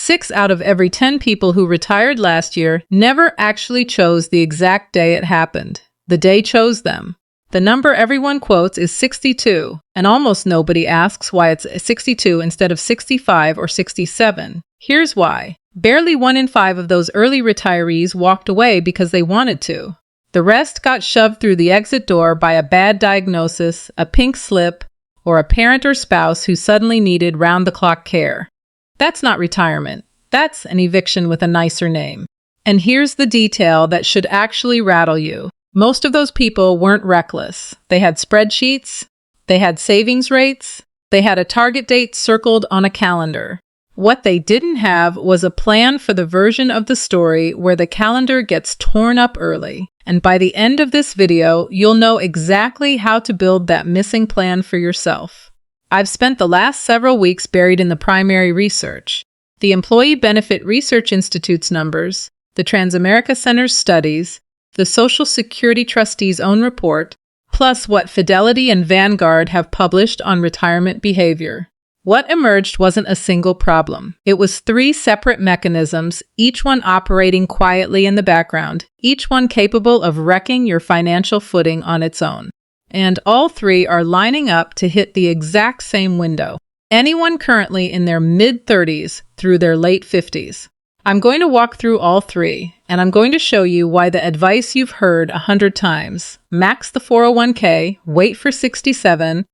6 out of every 10 people who retired last year never actually chose the exact day it happened. The day chose them. The number everyone quotes is 62, and almost nobody asks why it's 62 instead of 65 or 67. Here's why. Barely 1 in 5 of those early retirees walked away because they wanted to. The rest got shoved through the exit door by a bad diagnosis, a pink slip, or a parent or spouse who suddenly needed round-the-clock care. That's not retirement. That's an eviction with a nicer name. And here's the detail that should actually rattle you. Most of those people weren't reckless. They had spreadsheets, they had savings rates, they had a target date circled on a calendar. What they didn't have was a plan for the version of the story where the calendar gets torn up early. And by the end of this video, you'll know exactly how to build that missing plan for yourself. I've spent the last several weeks buried in the primary research, the Employee Benefit Research Institute's numbers, the Transamerica Center's studies, the Social Security Trustee's own report, plus what Fidelity and Vanguard have published on retirement behavior. What emerged wasn't a single problem. It was 3 separate mechanisms, each one operating quietly in the background, each one capable of wrecking your financial footing on its own. And all 3 are lining up to hit the exact same window. Anyone currently in their mid-30s through their late 50s. I'm going to walk through all 3, and I'm going to show you why the advice you've heard 100 times, max the 401k, wait for 67,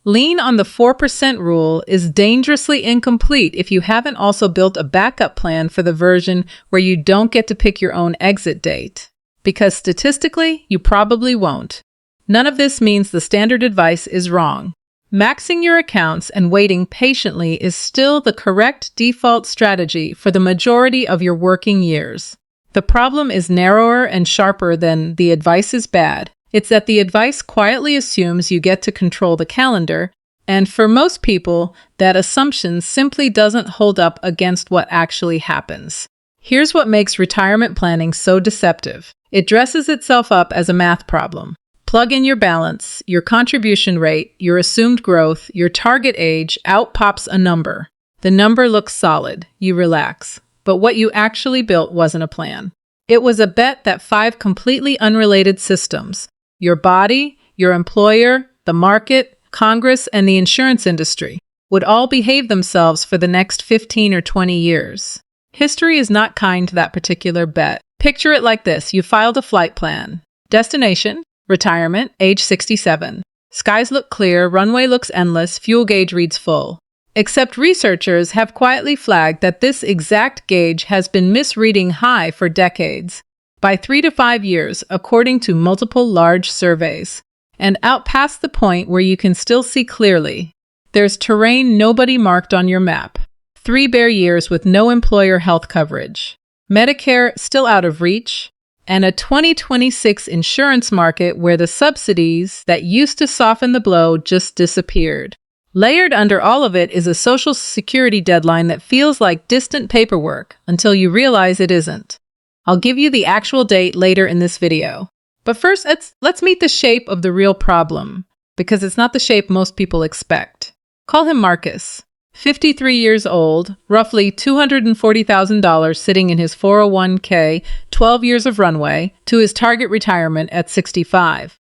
lean on the 4% rule, is dangerously incomplete if you haven't also built a backup plan for the version where you don't get to pick your own exit date. Because statistically, you probably won't. None of this means the standard advice is wrong. Maxing your accounts and waiting patiently is still the correct default strategy for the majority of your working years. The problem is narrower and sharper than the advice is bad. It's that the advice quietly assumes you get to control the calendar, and for most people, that assumption simply doesn't hold up against what actually happens. Here's what makes retirement planning so deceptive. It dresses itself up as a math problem. Plug in your balance, your contribution rate, your assumed growth, your target age, out pops a number. The number looks solid. You relax. But what you actually built wasn't a plan. It was a bet that 5 completely unrelated systems, your body, your employer, the market, Congress, and the insurance industry, would all behave themselves for the next 15 or 20 years. History is not kind to that particular bet. Picture it like this. You filed a flight plan. Destination, retirement, age 67. Skies look clear, runway looks endless, fuel gauge reads full. Except researchers have quietly flagged that this exact gauge has been misreading high for decades, by 3 to 5 years, according to multiple large surveys, and out past the point where you can still see clearly. There's terrain nobody marked on your map. 3 bare years with no employer health coverage. Medicare still out of reach, and a 2026 insurance market where the subsidies that used to soften the blow just disappeared. Layered under all of it is a Social Security deadline that feels like distant paperwork until you realize it isn't. I'll give you the actual date later in this video. But first, let's meet the shape of the real problem, because it's not the shape most people expect. Call him Marcus. 53 years old, roughly $240,000 sitting in his 401k, 12 years of runway, to his target retirement at 65.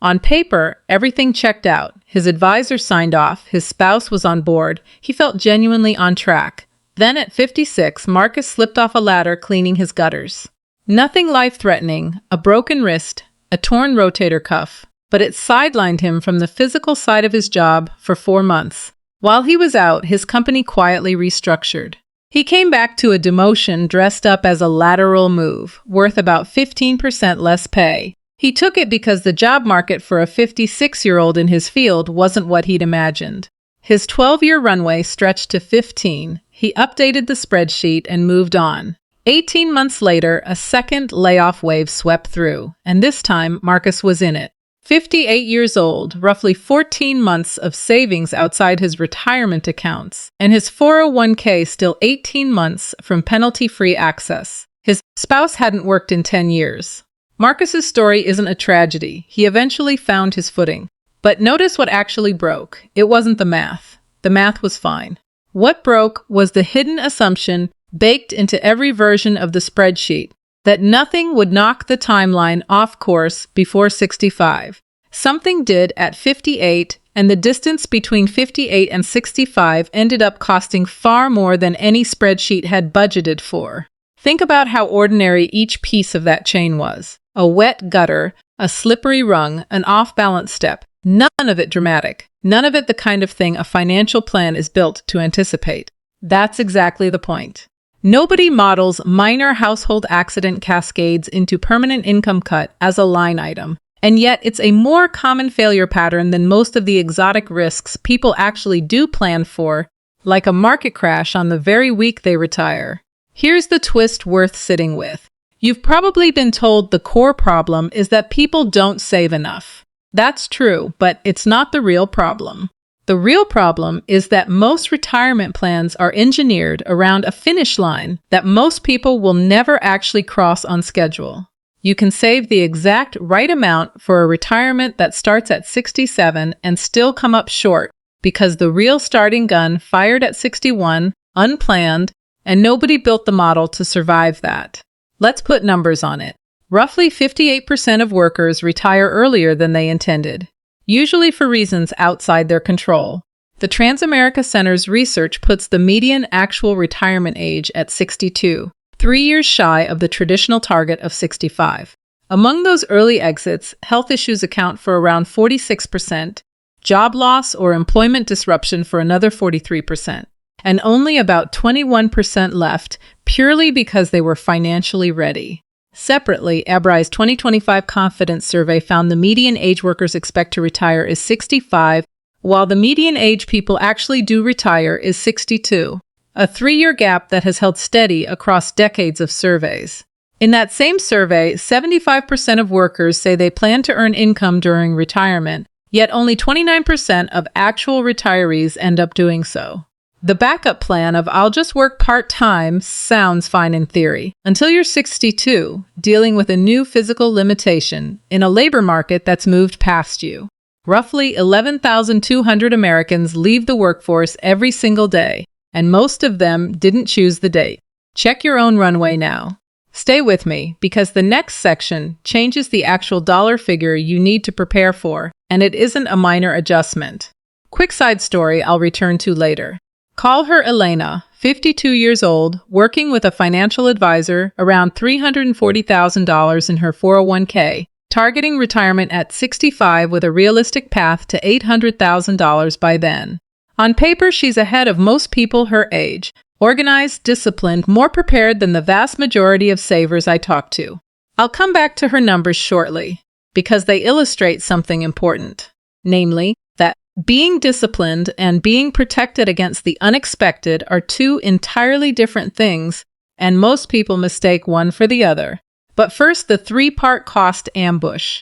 On paper, everything checked out. His advisor signed off, his spouse was on board, he felt genuinely on track. Then at 56, Marcus slipped off a ladder cleaning his gutters. Nothing life-threatening, a broken wrist, a torn rotator cuff, but it sidelined him from the physical side of his job for 4 months. While he was out, his company quietly restructured. He came back to a demotion dressed up as a lateral move, worth about 15% less pay. He took it because the job market for a 56-year-old in his field wasn't what he'd imagined. His 12-year runway stretched to 15. He updated the spreadsheet and moved on. 18 months later, a second layoff wave swept through, and this time Marcus was in it. 58 years old, roughly 14 months of savings outside his retirement accounts, and his 401k still 18 months from penalty-free access. His spouse hadn't worked in 10 years. Marcus's story isn't a tragedy. He eventually found his footing. But notice what actually broke. It wasn't the math. The math was fine. What broke was the hidden assumption baked into every version of the spreadsheet, that nothing would knock the timeline off course before 65. Something did at 58, and the distance between 58 and 65 ended up costing far more than any spreadsheet had budgeted for. Think about how ordinary each piece of that chain was. A wet gutter, a slippery rung, an off-balance step. None of it dramatic. None of it the kind of thing a financial plan is built to anticipate. That's exactly the point. Nobody models minor household accident cascades into permanent income cut as a line item, and yet it's a more common failure pattern than most of the exotic risks people actually do plan for, like a market crash on the very week they retire. Here's the twist worth sitting with. You've probably been told the core problem is that people don't save enough. That's true, but it's not the real problem. The real problem is that most retirement plans are engineered around a finish line that most people will never actually cross on schedule. You can save the exact right amount for a retirement that starts at 67 and still come up short because the real starting gun fired at 61, unplanned, and nobody built the model to survive that. Let's put numbers on it. Roughly 58% of workers retire earlier than they intended, usually for reasons outside their control. The Transamerica Center's research puts the median actual retirement age at 62, 3 years shy of the traditional target of 65. Among those early exits, health issues account for around 46%, job loss or employment disruption for another 43%, and only about 21% left purely because they were financially ready. Separately, ABRI's 2025 Confidence Survey found the median age workers expect to retire is 65, while the median age people actually do retire is 62, a 3-year gap that has held steady across decades of surveys. In that same survey, 75% of workers say they plan to earn income during retirement, yet only 29% of actual retirees end up doing so. The backup plan of "I'll just work part-time" sounds fine in theory, until you're 62, dealing with a new physical limitation in a labor market that's moved past you. Roughly 11,200 Americans leave the workforce every single day, and most of them didn't choose the date. Check your own runway now. Stay with me, because the next section changes the actual dollar figure you need to prepare for, and it isn't a minor adjustment. Quick side story I'll return to later. Call her Elena, 52 years old, working with a financial advisor, around $340,000 in her 401k, targeting retirement at 65 with a realistic path to $800,000 by then. On paper, she's ahead of most people her age, organized, disciplined, more prepared than the vast majority of savers I talk to. I'll come back to her numbers shortly, because they illustrate something important, namely, that being disciplined and being protected against the unexpected are two entirely different things, and most people mistake one for the other. But first, the 3-part cost ambush.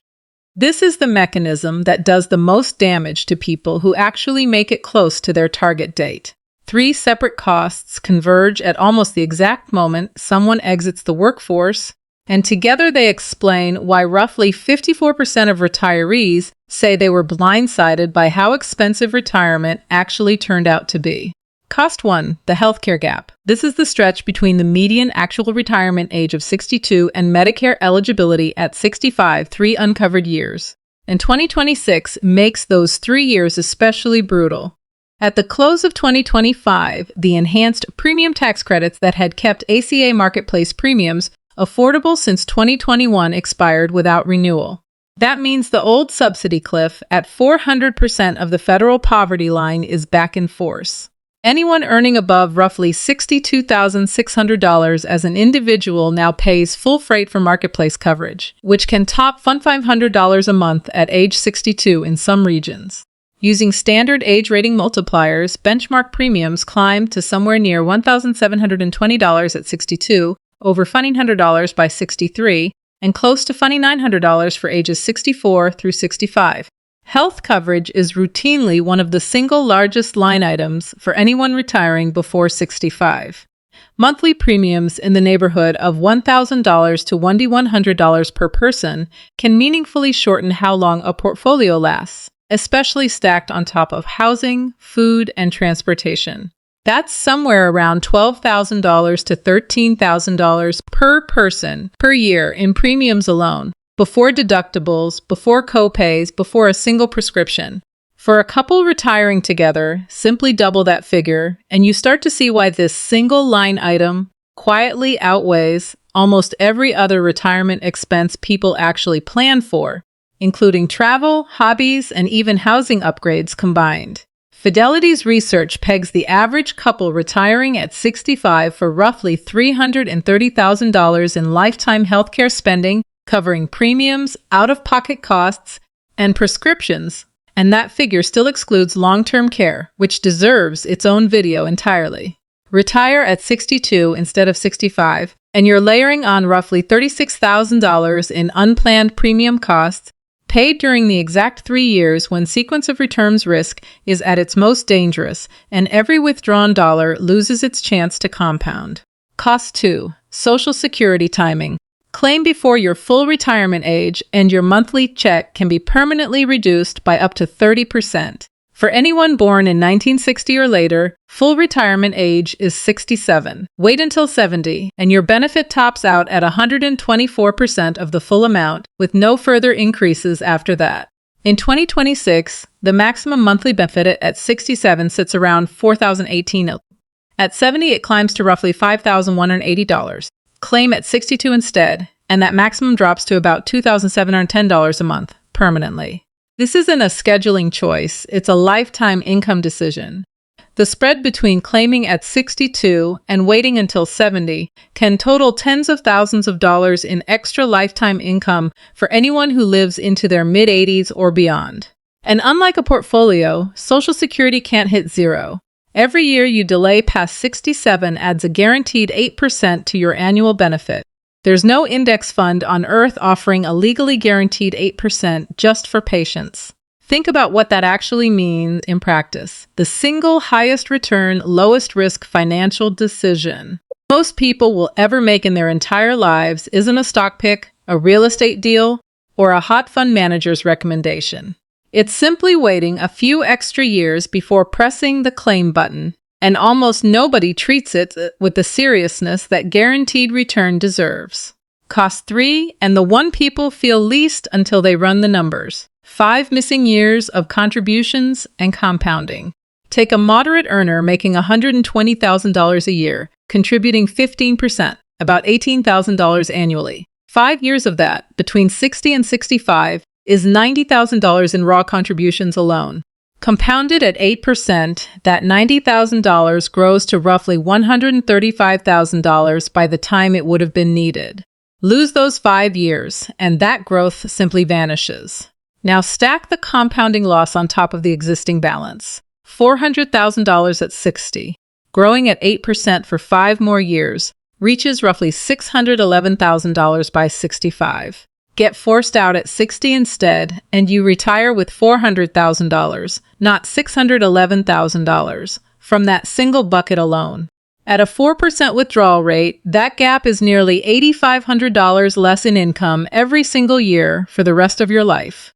This is the mechanism that does the most damage to people who actually make it close to their target date. 3 separate costs converge at almost the exact moment someone exits the workforce, and together they explain why roughly 54% of retirees say they were blindsided by how expensive retirement actually turned out to be. Cost 1, the healthcare gap. This is the stretch between the median actual retirement age of 62 and Medicare eligibility at 65, 3 uncovered years. And 2026 makes those 3 years especially brutal. At the close of 2025, the enhanced premium tax credits that had kept ACA marketplace premiums affordable since 2021 expired without renewal. That means the old subsidy cliff at 400% of the federal poverty line is back in force. Anyone earning above roughly $62,600 as an individual now pays full freight for marketplace coverage, which can top $500 a month at age 62 in some regions. Using standard age rating multipliers, benchmark premiums climbed to somewhere near $1,720 at 62, over $1,900 by 63, and close to $2,900 for ages 64 through 65. Health coverage is routinely one of the single largest line items for anyone retiring before 65. Monthly premiums in the neighborhood of $1,000 to $1,100 per person can meaningfully shorten how long a portfolio lasts, especially stacked on top of housing, food, and transportation. That's somewhere around $12,000 to $13,000 per person per year in premiums alone, before deductibles, before copays, before a single prescription. For a couple retiring together, simply double that figure, and you start to see why this single line item quietly outweighs almost every other retirement expense people actually plan for, including travel, hobbies, and even housing upgrades combined. Fidelity's research pegs the average couple retiring at 65 for roughly $330,000 in lifetime healthcare spending, covering premiums, out-of-pocket costs, and prescriptions. And that figure still excludes long-term care, which deserves its own video entirely. Retire at 62 instead of 65, and you're layering on roughly $36,000 in unplanned premium costs, paid during the exact 3 years when sequence of returns risk is at its most dangerous, and every withdrawn dollar loses its chance to compound. Cost 2. Social Security timing. Claim before your full retirement age, and your monthly check can be permanently reduced by up to 30%. For anyone born in 1960 or later, full retirement age is 67. Wait until 70, and your benefit tops out at 124% of the full amount, with no further increases after that. In 2026, the maximum monthly benefit at 67 sits around $4,018. At 70, it climbs to roughly $5,180. Claim at 62 instead, and that maximum drops to about $2,710 a month, permanently. This isn't a scheduling choice, it's a lifetime income decision. The spread between claiming at 62 and waiting until 70 can total tens of thousands of dollars in extra lifetime income for anyone who lives into their mid-80s or beyond. And unlike a portfolio, Social Security can't hit zero. Every year you delay past 67 adds a guaranteed 8% to your annual benefit. There's no index fund on earth offering a legally guaranteed 8% just for patients. Think about what that actually means in practice. The single highest return, lowest risk financial decision most people will ever make in their entire lives isn't a stock pick, a real estate deal, or a hot fund manager's recommendation. It's simply waiting a few extra years before pressing the claim button, and almost nobody treats it with the seriousness that guaranteed return deserves. Cost 3, and the one people feel least until they run the numbers. 5 missing years of contributions and compounding. Take a moderate earner making $120,000 a year, contributing 15%, about $18,000 annually. 5 years of that, between 60 and 65, is $90,000 in raw contributions alone. Compounded at 8%, that $90,000 grows to roughly $135,000 by the time it would have been needed. Lose those 5 years, and that growth simply vanishes. Now stack the compounding loss on top of the existing balance. $400,000 at 60, growing at 8% for 5 more years, reaches roughly $611,000 by 65. Get forced out at 60 instead, and you retire with $400,000, not $611,000, from that single bucket alone. At a 4% withdrawal rate, that gap is nearly $8,500 less in income every single year for the rest of your life.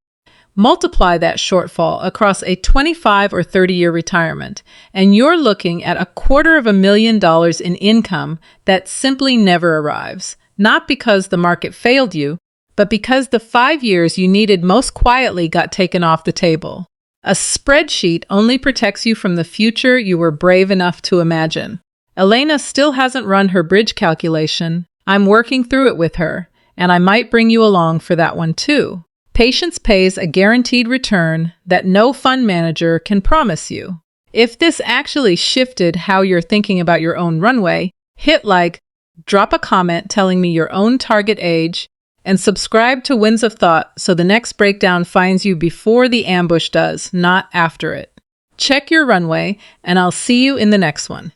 Multiply that shortfall across a 25 or 30-year retirement, and you're looking at $250,000 in income that simply never arrives, not because the market failed you, but because the 5 years you needed most quietly got taken off the table. A spreadsheet only protects you from the future you were brave enough to imagine. Elena still hasn't run her bridge calculation. I'm working through it with her, and I might bring you along for that one too. Patience pays a guaranteed return that no fund manager can promise you. If this actually shifted how you're thinking about your own runway, hit like, drop a comment telling me your own target age, and subscribe to Winds of Thought so the next breakdown finds you before the ambush does, not after it. Check your runway, and I'll see you in the next one.